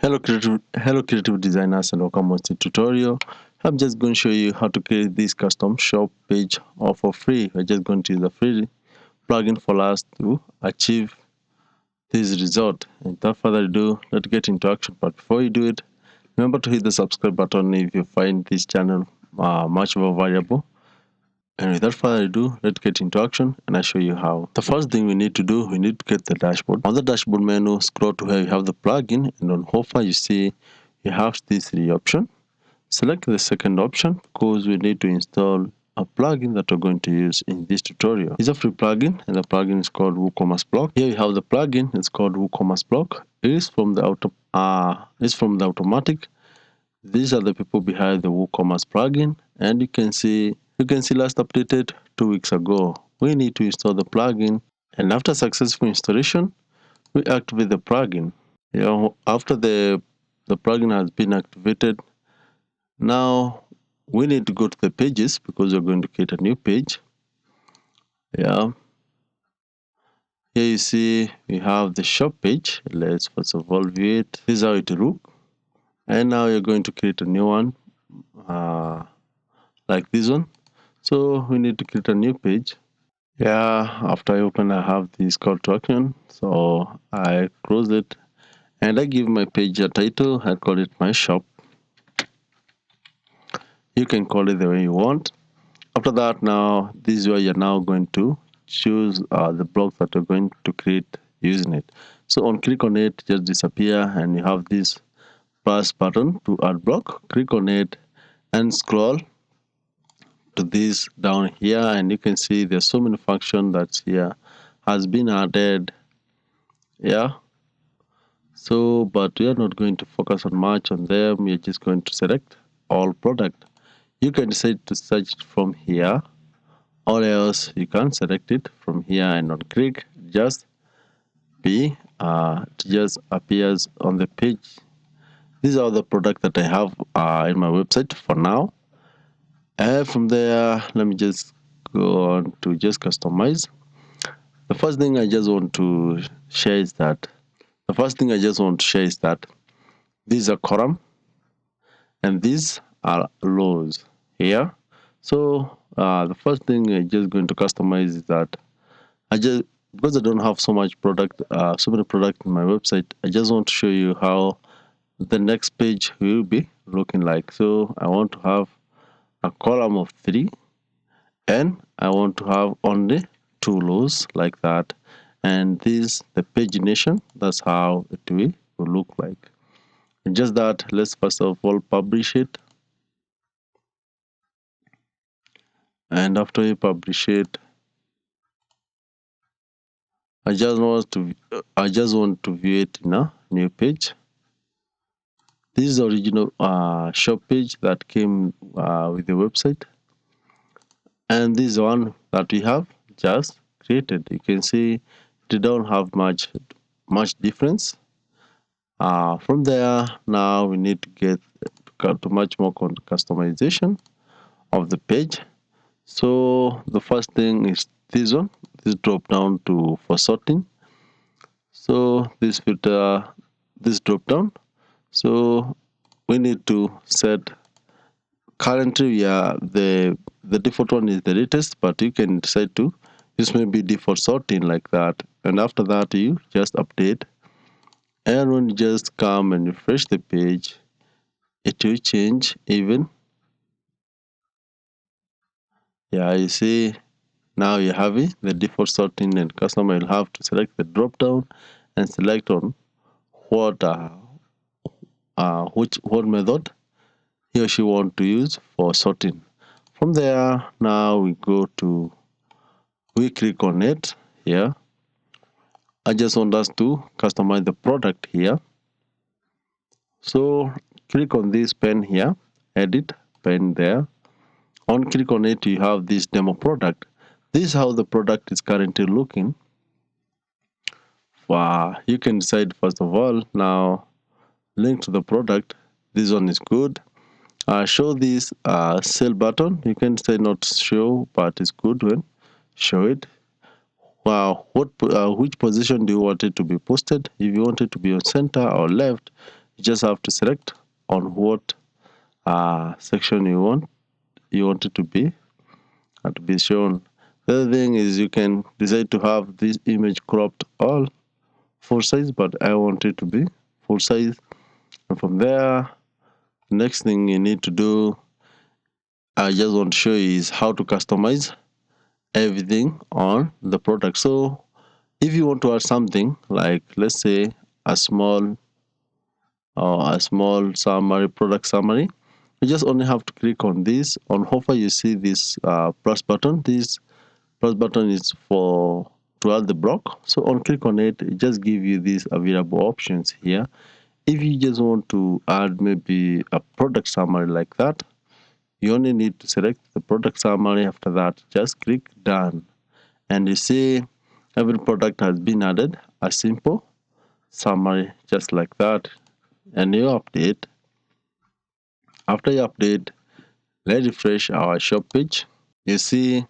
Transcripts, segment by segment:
Hello creative designers, and welcome to the tutorial. I'm just going to show you how to create this custom shop page all for free. We're just going to use a free plugin for us to achieve this result. And without further ado, let's get into action. But before you do it, remember to hit the subscribe button if you find this channel much more valuable. And without further ado, let's get into action and I'll show you how. The first thing we need to do, we need to get the dashboard. On the dashboard menu, scroll to where you have the plugin, and on offer you see you have these three options. Select the second option because we need to install a plugin that we're going to use in this tutorial. It's a free plugin and the plugin is called WooCommerce Block. Here you have the plugin, it's called WooCommerce Block. It is from the automatic. These are the people behind the WooCommerce plugin, and you can see last updated 2 weeks ago. We need to install the plugin, and after successful installation, we activate the plugin. After the plugin has been activated, now we need to go to the pages because we're going to create a new page. Here you see we have the shop page. Let's first of all view it. This is how it looks. And now you're going to create a new one like this one. So we need to create a new page. After I open, I have this call to action, so I close it and I give my page a title. I call it my shop. You can call it the way you want. After that, now this is where you're now going to choose the block that you're going to create using it. So on click on it, just disappear, and you have this plus button to add block. Click on it and scroll to this down here, and you can see there's so many functions that's here has been added. So but we are not going to focus on much on them. We're just going to select all product. You can decide to search from here, or else you can select it from here and on click just just appears on the page. These are the product that I have in my website for now. And from there, let me just go on to just customize. The first thing I just want to share is that these are column and these are rows here. So the first thing I'm just going to customize is that because I don't have so many products in my website, I just want to show you how the next page will be looking like. So I want to have a column of 3, and I want to have only 2 rows like that, and this the pagination. That's how it will look like. And just that, let's first of all publish it, and after you publish it, I just want to view it in a new page. This is the original shop page that came with the website, and this one that we have just created. You can see they don't have much difference. From there, now we need to get to much more customization of the page. So the first thing is this one, this drop down for sorting. So this filter, this drop down. So we need to set. Currently, the default one is the latest, but you can decide to use maybe default sorting like that. And after that, you just update. And when you just come and refresh the page, it will change even. You see now you have it, the default sorting, and customer will have to select the drop down and select on what method he or she want to use for sorting. From there, now we click on it here. I just want us to customize the product here. So click on this pen here, edit pen there. On click on it, you have this demo product. This is how the product is currently looking. You can decide first of all, now link to the product. This one is good. Show this sell button. You can say not show, but it's good when show it. Which position do you want it to be posted? If you want it to be on center or left, You just have to select on what section you want it to be shown. The other thing is you can decide to have this image cropped all full size, but I want it to be full size. And from there, the next thing you need to do, I just want to show you, is how to customize everything on the product. So if you want to add something like, let's say, a small summary, product summary, you just only have to click on this. On hover, you see this plus button. This plus button is for to add the block. So on click on it, it just give you these available options here. If you just want to add maybe a product summary like that, you only need to select the product summary. After that, just click done, and you see every product has been added, a simple summary just like that. And you update. After you update, let's refresh our shop page. You see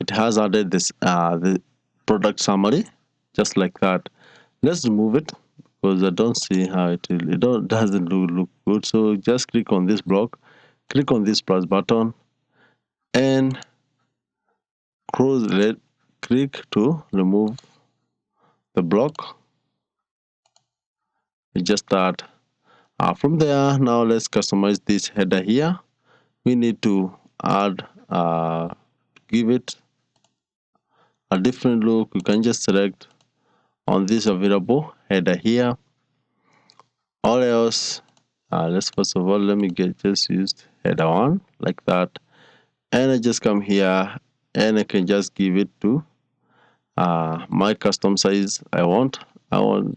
it has added this the product summary just like that. Let's remove it because I don't see how doesn't look good. So just click on this block, click on this plus button, and click to remove the block. You just start from there. Now let's customize this header here. We need to add give it a different look. You can just select on this available header here. All else, let's first of all, let me just used header one like that, and I just come here and I can just give it to my custom size. I want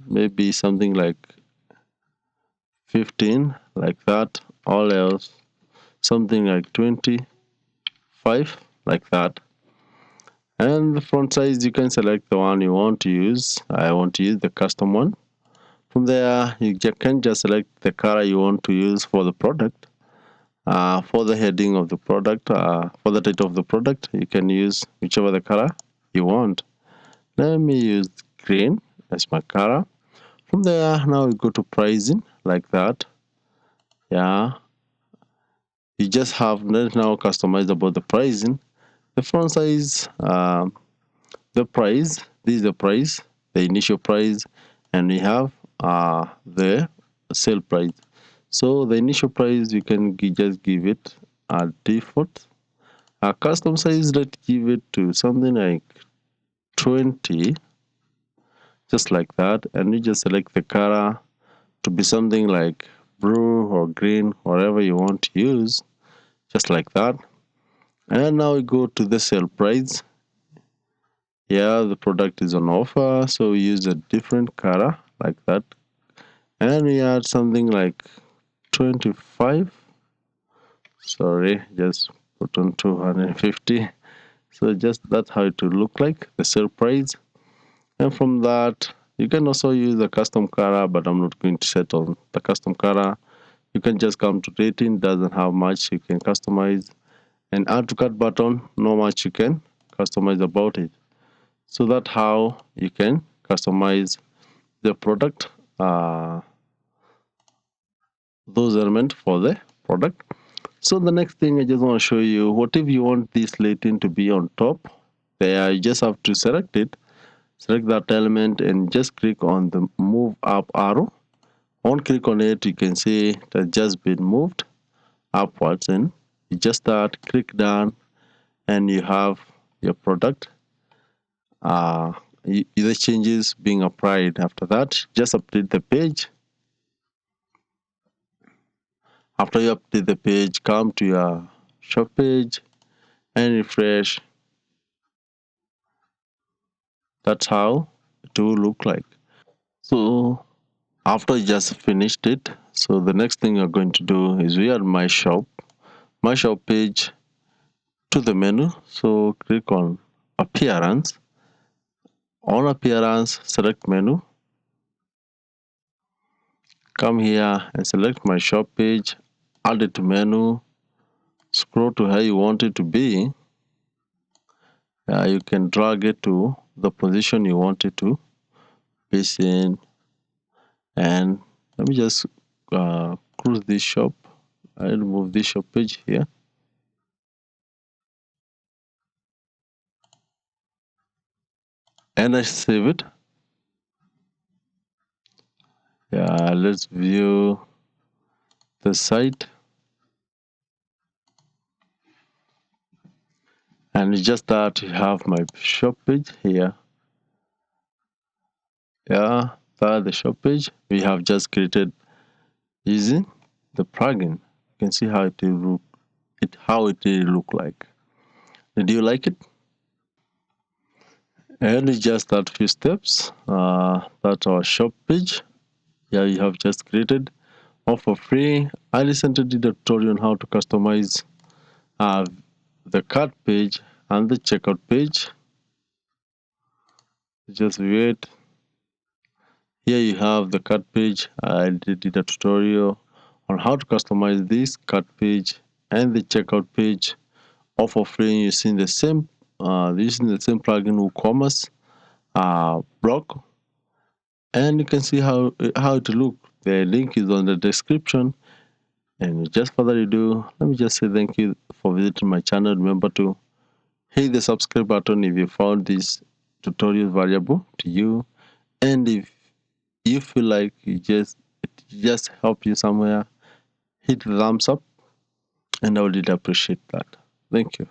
maybe something like 15 like that. All else something like 25 like that. And the font size, you can select the one you want to use. I want to use the custom one. From there, you can just select the color you want to use for the product. For the heading of the product, for the title of the product, you can use whichever the color you want. Let me use green as my color. From there, now we go to pricing like that. Yeah, you just have now customized about the pricing. The font size, the price. This is the price, the initial price, and we have the sale price. So the initial price, you can just give it a default. A custom size, let's give it to something like 20, just like that. And you just select the color to be something like blue or green, whatever you want to use, just like that. And now we go to the sale price. Yeah, the product is on offer, so we use a different color like that, and we add something like 25. Sorry, just put on 250. So just that's how it will look like, the sale price. And from that, you can also use a custom color, but I'm not going to set on the custom color. You can just come to rating, doesn't have much you can customize, and add to cart button, not much you can customize about it. So that's how you can customize the product, those elements for the product. So the next thing I just want to show you, what if you want this rating to be on top? There, you just have to select it, select that element, and just click on the move up arrow. On click on it, you can see it has just been moved upwards, and you just start click down, and you have your product. The changes being applied. After that, just update the page. After you update the page, come to your shop page and refresh. That's how it will look like. So after you just finished it, so the next thing you're going to do is we are my shop page, to the menu. So click on appearance. On appearance, select menu. Come here and select my shop page, add it to menu, scroll to how you want it to be. You can drag it to the position you want it to be seen. And let me just close this shop. I remove this shop page here. And I save it. Yeah, let's view the site. And just start to have my shop page here. Yeah, that's the shop page we have just created using the plugin. You can see how it will look like. Did you like it? And it's just that few steps. That's our shop page. Yeah, you have just created all for free. I recently did a tutorial on how to customize uh, the cart page and the checkout page. Just wait. Here you have the cart page. I did a tutorial on how to customize this cart page and the checkout page all for free using the same plugin WooCommerce blog. And you can see how it look. The link is on the description. And just further ado, let me just say thank you for visiting my channel. Remember to hit the subscribe button if you found this tutorial valuable to you, and if you feel like it just help you somewhere, hit the thumbs up, and I would really appreciate that. Thank you.